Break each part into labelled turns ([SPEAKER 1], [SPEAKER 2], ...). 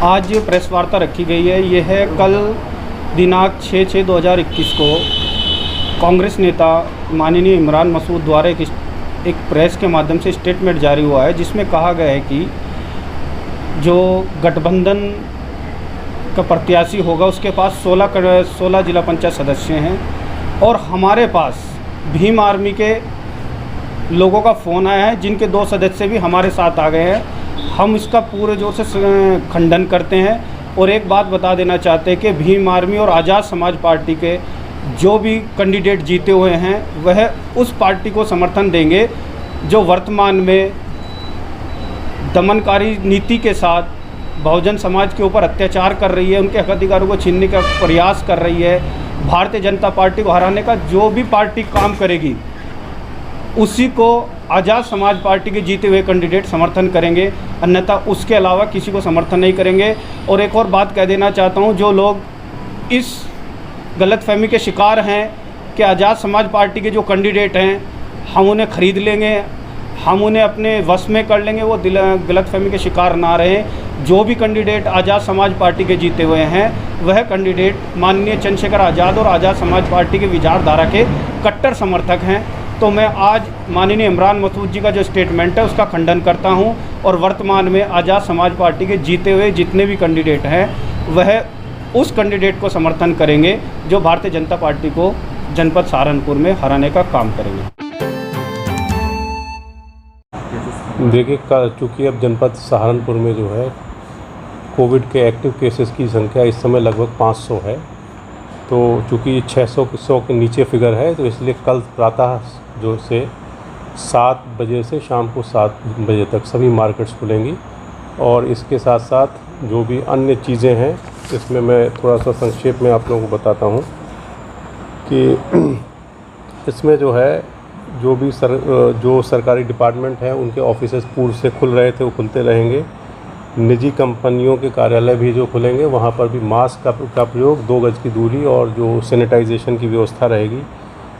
[SPEAKER 1] आज प्रेस वार्ता रखी गई है। यह है कल दिनांक 6/6/2021 को कांग्रेस नेता माननीय इमरान मसूद द्वारा एक प्रेस के माध्यम से स्टेटमेंट जारी हुआ है, जिसमें कहा गया है कि जो गठबंधन का प्रत्याशी होगा उसके पास 16 जिला पंचायत सदस्य हैं और हमारे पास भीम आर्मी के लोगों का फ़ोन आया है, जिनके 2 सदस्य भी हमारे साथ आ गए हैं। हम इसका पूरे जोर से खंडन करते हैं और एक बात बता देना चाहते हैं कि भीम आर्मी और आज़ाद समाज पार्टी के जो भी कैंडिडेट जीते हुए हैं वह उस पार्टी को समर्थन देंगे जो वर्तमान में दमनकारी नीति के साथ बहुजन समाज के ऊपर अत्याचार कर रही है, उनके हक अधिकारों को छीनने का प्रयास कर रही है। भारतीय जनता पार्टी को हराने का जो भी पार्टी काम करेगी उसी को आज़ाद समाज पार्टी के जीते हुए कैंडिडेट समर्थन करेंगे, अन्यथा उसके अलावा किसी को समर्थन नहीं करेंगे। और एक और बात कह देना चाहता हूं, जो लोग इस गलतफहमी के शिकार हैं कि आज़ाद समाज पार्टी के जो कैंडिडेट हैं हम उन्हें ख़रीद लेंगे, हम उन्हें अपने वश में कर लेंगे, वो गलतफहमी के शिकार ना रहें। जो भी कैंडिडेट आज़ाद समाज पार्टी के जीते हुए हैं वह कैंडिडेट माननीय चंद्रशेखर आज़ाद और आज़ाद समाज पार्टी के विचारधारा के कट्टर समर्थक हैं। तो मैं आज माननीय इमरान मसूद जी का जो स्टेटमेंट है उसका खंडन करता हूं और वर्तमान में आज़ाद समाज पार्टी के जीते हुए जितने भी कैंडिडेट हैं वह उस कैंडिडेट को समर्थन करेंगे जो भारतीय जनता पार्टी को जनपद सहारनपुर में हराने का काम करेंगे।
[SPEAKER 2] देखिए, चूँकि अब जनपद सहारनपुर में जो है कोविड के एक्टिव केसेस की संख्या इस समय लगभग 500 है, तो चूँकि 600 के नीचे फिगर है, तो इसलिए कल प्रातः जो से 7 बजे से शाम को 7 बजे तक सभी मार्केट्स खुलेंगी। और इसके साथ साथ जो भी अन्य चीज़ें हैं इसमें मैं थोड़ा सा संक्षेप में आप लोगों को बताता हूँ कि इसमें जो है जो सरकारी डिपार्टमेंट हैं उनके ऑफिसेस पूर्व से खुल रहे थे वो खुलते रहेंगे। निजी कंपनियों के कार्यालय भी जो खुलेंगे वहाँ पर भी मास्क का प्रयोग, 2 गज की दूरी और जो सैनिटाइजेशन की व्यवस्था रहेगी।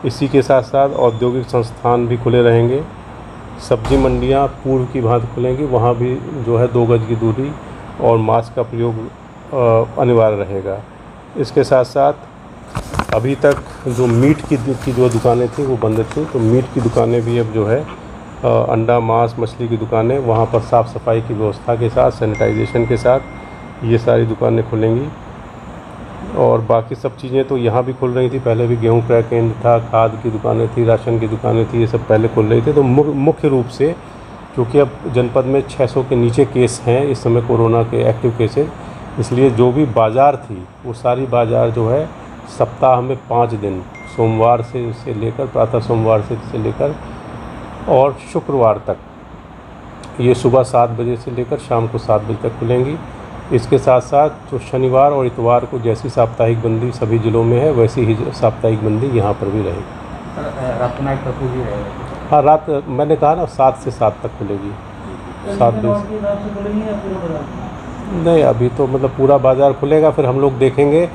[SPEAKER 2] इसी के साथ साथ औद्योगिक संस्थान भी खुले रहेंगे। सब्जी मंडियाँ पूर्व की भांति खुलेंगी, वहाँ भी जो है 2 गज की दूरी और मास्क का प्रयोग अनिवार्य रहेगा। इसके साथ साथ अभी तक जो मीट की जो दुकानें थी वो बंद थी, तो मीट की दुकानें भी अब जो है अंडा, मांस, मछली की दुकानें, वहाँ पर साफ़ सफाई की व्यवस्था के साथ, सैनिटाइजेशन के साथ ये सारी दुकानें खुलेंगी। और बाकी सब चीज़ें तो यहाँ भी खुल रही थी, पहले भी गेहूं क्रय केंद्र था, खाद की दुकानें थी, राशन की दुकानें थी, ये सब पहले खुल रही थी। तो मुख्य रूप से क्योंकि अब जनपद में 600 के नीचे केस हैं इस समय कोरोना के एक्टिव केसेस, इसलिए जो भी बाज़ार थी वो सारी बाज़ार जो है सप्ताह में 5 दिन, सोमवार से लेकर प्रातः सोमवार से लेकर और शुक्रवार तक, ये सुबह 7 बजे से लेकर शाम को 7 बजे तक खुलेंगी। इसके साथ साथ जो शनिवार और इतवार को जैसी साप्ताहिक बंदी सभी ज़िलों में है वैसी ही साप्ताहिक बंदी यहाँ पर भी रहेगी।
[SPEAKER 3] रात नाइट कर्फ्यू भी रहेगा?
[SPEAKER 2] हाँ, रात मैंने कहा ना 7 से 7 तक खुलेगी। 7 बजे नहीं, अभी तो मतलब पूरा बाज़ार खुलेगा, फिर हम लोग देखेंगे।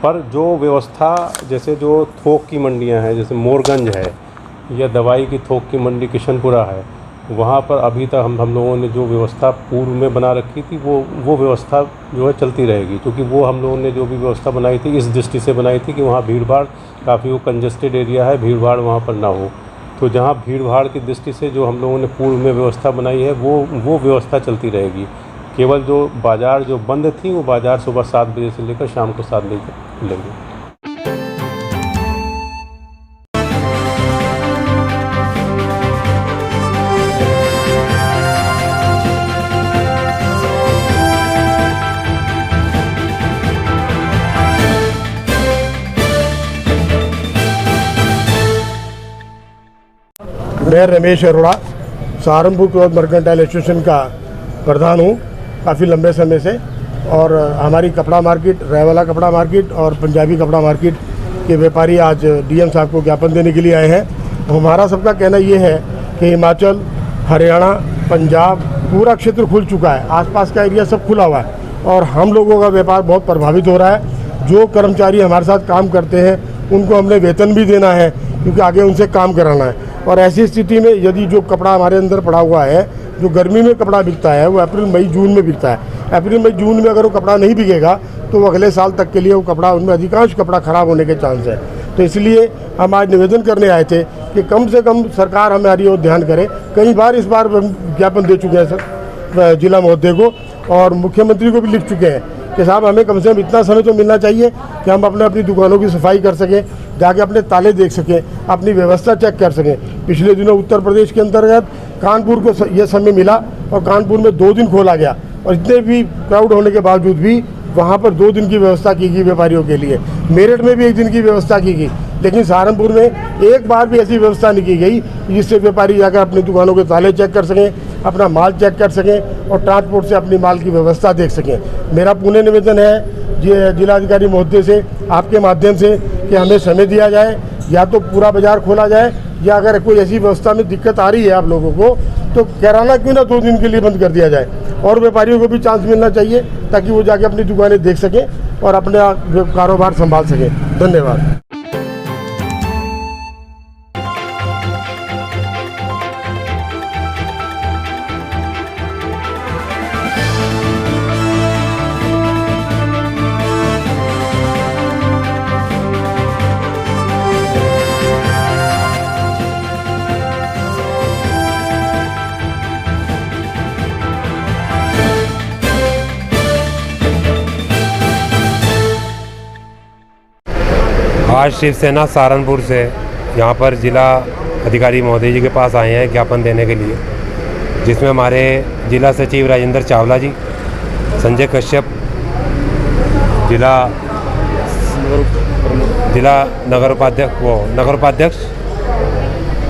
[SPEAKER 2] पर जो व्यवस्था, जैसे जो थोक की मंडियाँ हैं, जैसे मोरगंज है या दवाई की थोक की मंडी किशनपुरा है, वहाँ पर अभी तक हम लोगों ने जो व्यवस्था पूर्व में बना रखी थी वो व्यवस्था जो है चलती रहेगी। क्योंकि वो हम लोगों ने जो भी व्यवस्था बनाई थी इस दृष्टि से बनाई थी कि वहाँ भीड़ भाड़ काफ़ी, वो कंजस्टेड एरिया है, भीड़ भाड़ वहाँ पर ना हो। तो जहाँ भीड़ भाड़ की दृष्टि से जो हम लोगों ने पूर्व में व्यवस्था बनाई है वो व्यवस्था चलती रहेगी। केवल जो बाज़ार जो बंद थी वो बाज़ार सुबह 7 बजे से लेकर शाम को 7 बजे तक खुलेंगे।
[SPEAKER 4] मैं Ramesh Arora Saharanpur cloth mercantile association का प्रधान हूँ काफ़ी लंबे समय से। और हमारी कपड़ा मार्केट, रायवाला कपड़ा मार्केट और पंजाबी कपड़ा मार्केट के व्यापारी आज डीएम साहब को ज्ञापन देने के लिए आए हैं। हमारा सबका कहना ये है कि हिमाचल, हरियाणा, पंजाब पूरा क्षेत्र खुल चुका है, आसपास का एरिया सब खुला हुआ है और हम लोगों का व्यापार बहुत प्रभावित हो रहा है। जो कर्मचारी हमारे साथ काम करते हैं उनको हमने वेतन भी देना है क्योंकि आगे उनसे काम कराना है। और ऐसी स्थिति में यदि जो कपड़ा हमारे अंदर पड़ा हुआ है, जो गर्मी में कपड़ा बिकता है वो अप्रैल, मई, जून में बिकता है, अप्रैल मई जून में अगर वो कपड़ा नहीं बिकेगा तो वो अगले साल तक के लिए वो कपड़ा, उनमें अधिकांश कपड़ा ख़राब होने के चांस है। तो इसलिए हम आज निवेदन करने आए थे कि कम से कम सरकार हमारी ओर ध्यान करे। कई बार इस बार ज्ञापन दे चुके हैं सर जिला महोदय को, और मुख्यमंत्री को भी लिख चुके हैं कि साहब हमें कम से कम इतना समय तो मिलना चाहिए कि हम अपनी दुकानों की सफाई कर सकें, जाके अपने ताले देख सकें, अपनी व्यवस्था चेक कर सकें। पिछले दिनों उत्तर प्रदेश के अंतर्गत कानपुर को ये समय मिला और कानपुर में 2 दिन खोला गया, और इतने भी क्राउड होने के बावजूद भी वहाँ पर 2 दिन की व्यवस्था की गई व्यापारियों के लिए। मेरठ में भी 1 दिन की व्यवस्था की गई, लेकिन सहारनपुर में एक बार भी ऐसी व्यवस्था नहीं की गई जिससे व्यापारी जाकर अपनी दुकानों के ताले चेक कर सकें, अपना माल चेक कर सकें और ट्रांसपोर्ट से अपनी माल की व्यवस्था देख सकें। मेरा पुनः निवेदन है जिलाधिकारी महोदय से, आपके माध्यम से, कि हमें समय दिया जाए, या तो पूरा बाजार खोला जाए, या अगर कोई ऐसी व्यवस्था में दिक्कत आ रही है आप लोगों को तो किराना क्यों ना 2 दिन के लिए बंद कर दिया जाए, और व्यापारियों को भी चांस मिलना चाहिए ताकि वो जाके अपनी दुकानें देख सकें और अपना कारोबार संभाल सकें। धन्यवाद।
[SPEAKER 5] आज शिवसेना सहारनपुर से यहाँ पर जिला अधिकारी महोदय जी के पास आए हैं ज्ञापन देने के लिए, जिसमें हमारे जिला सचिव राजेंद्र चावला जी, संजय कश्यप जिला नगर उपाध्यक्ष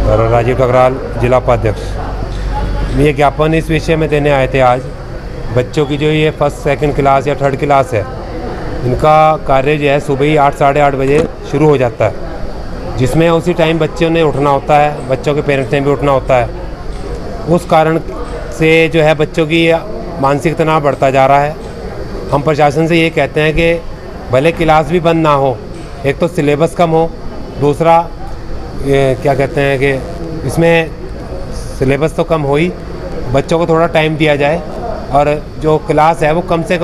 [SPEAKER 5] और राजीव ठकराल जिला उपाध्यक्ष। ये ज्ञापन इस विषय में देने आए थे आज, बच्चों की जो ये 1st 2nd क्लास या 3rd क्लास है, इनका कार्य जो है सुबह ही 8 साढ़े 8 बजे शुरू हो जाता है, जिसमें उसी टाइम बच्चों ने उठना होता है, बच्चों के पेरेंट्स ने भी उठना होता है। उस कारण से जो है बच्चों की मानसिक तनाव बढ़ता जा रहा है। हम प्रशासन से ये कहते हैं कि भले क्लास भी बंद ना हो, एक तो सिलेबस कम हो, दूसरा क्या कहते हैं कि इसमें सिलेबस तो कम हो ही, बच्चों को थोड़ा टाइम दिया जाए और जो क्लास है वो कम से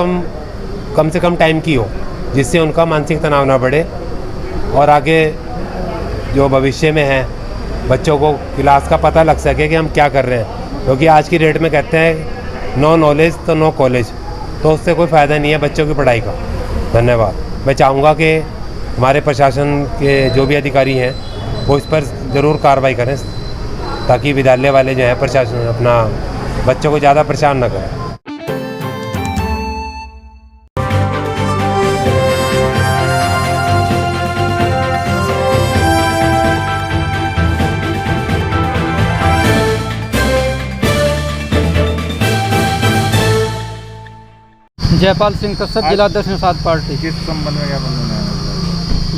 [SPEAKER 5] कम टाइम की हो, जिससे उनका मानसिक तनाव ना बढ़े और आगे जो भविष्य में है बच्चों को क्लास का पता लग सके कि हम क्या कर रहे हैं। क्योंकि आज की डेट में कहते हैं नो नॉलेज तो नो कॉलेज, तो उससे कोई फ़ायदा नहीं है बच्चों की पढ़ाई का। धन्यवाद। मैं चाहूँगा कि हमारे प्रशासन के जो भी अधिकारी हैं वो इस पर ज़रूर कार्रवाई करें, ताकि विद्यालय वाले जो है प्रशासन अपना बच्चों को ज़्यादा परेशान न करें।
[SPEAKER 6] जयपाल सिंह कश्यप, जिला अध्यक्ष निषाद पार्टी।
[SPEAKER 3] किस संबंध में ज्ञापन देना है?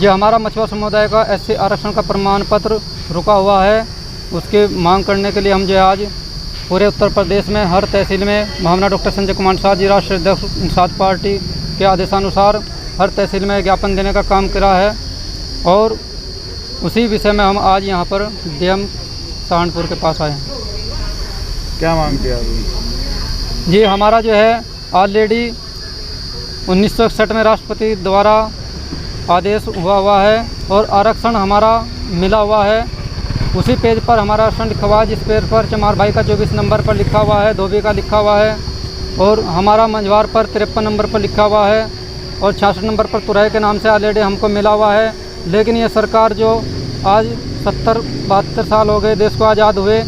[SPEAKER 6] जो हमारा मछुआ समुदाय का SC आरक्षण का प्रमाण पत्र रुका हुआ है, उसकी मांग करने के लिए हम जो आज पूरे उत्तर प्रदेश में हर तहसील में महामना डॉक्टर संजय कुमार शाह जी, राष्ट्रीय अध्यक्ष निषाद पार्टी के आदेशानुसार हर तहसील में ज्ञापन देने का काम करा है, और उसी विषय में हम आज यहाँ पर DM सहारनपुर के पास आए हैं।
[SPEAKER 3] क्या मांग किया
[SPEAKER 6] जी? हमारा जो है ऑलरेडी 1961 में राष्ट्रपति द्वारा आदेश हुआ है और आरक्षण हमारा मिला हुआ है। उसी पेज पर हमारा आरक्षण लिखा हुआ है, जिस पेज पर चमार भाई का 24 नंबर पर लिखा हुआ है, धोबी का लिखा हुआ है, और हमारा मंझवार पर 53 नंबर पर लिखा हुआ है, और 66 नंबर पर तुरई के नाम से ऑलरेडी हमको मिला हुआ है। लेकिन ये सरकार जो आज 70-72 साल हो गए देश को आज़ाद हुए,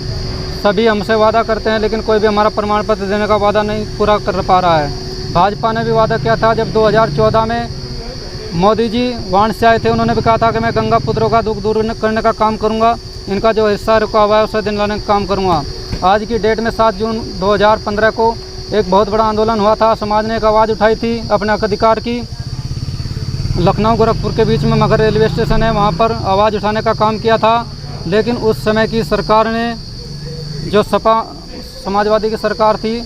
[SPEAKER 6] सभी हमसे वादा करते हैं लेकिन कोई भी हमारा प्रमाण पत्र देने का वादा नहीं पूरा कर पा रहा है। भाजपा ने भी वादा किया था जब 2014 में मोदी जी वाराणसी से आए थे, उन्होंने भी कहा था कि मैं गंगा पुत्रों का दुख दूर करने का काम करूंगा, इनका जो हिस्सा रुका हुआ है उसे दिन लाने का काम करूंगा। आज की डेट में 7 जून 2015 को एक बहुत बड़ा आंदोलन हुआ था, समाज ने एक आवाज़ उठाई थी अपने हक अधिकार की। लखनऊ गोरखपुर के बीच में मगर रेलवे स्टेशन है, वहाँ पर आवाज़ उठाने का काम किया था। लेकिन उस समय की सरकार ने, जो सपा समाजवादी की सरकार थी,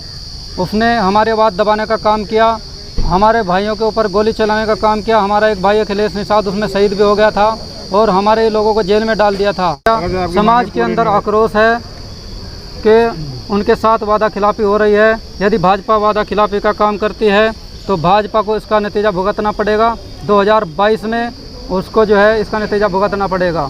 [SPEAKER 6] उसने हमारे बात दबाने का काम किया, हमारे भाइयों के ऊपर गोली चलाने का काम किया। हमारा एक भाई अखिलेश निषाद उसमें शहीद भी हो गया था और हमारे लोगों को जेल में डाल दिया था। समाज के अंदर आक्रोश है कि उनके साथ वादा खिलाफ़ी हो रही है। यदि भाजपा वादा खिलाफ़ी का काम करती है तो भाजपा को इसका नतीजा भुगतना पड़ेगा। 2022 में उसको जो है इसका नतीजा भुगतना पड़ेगा।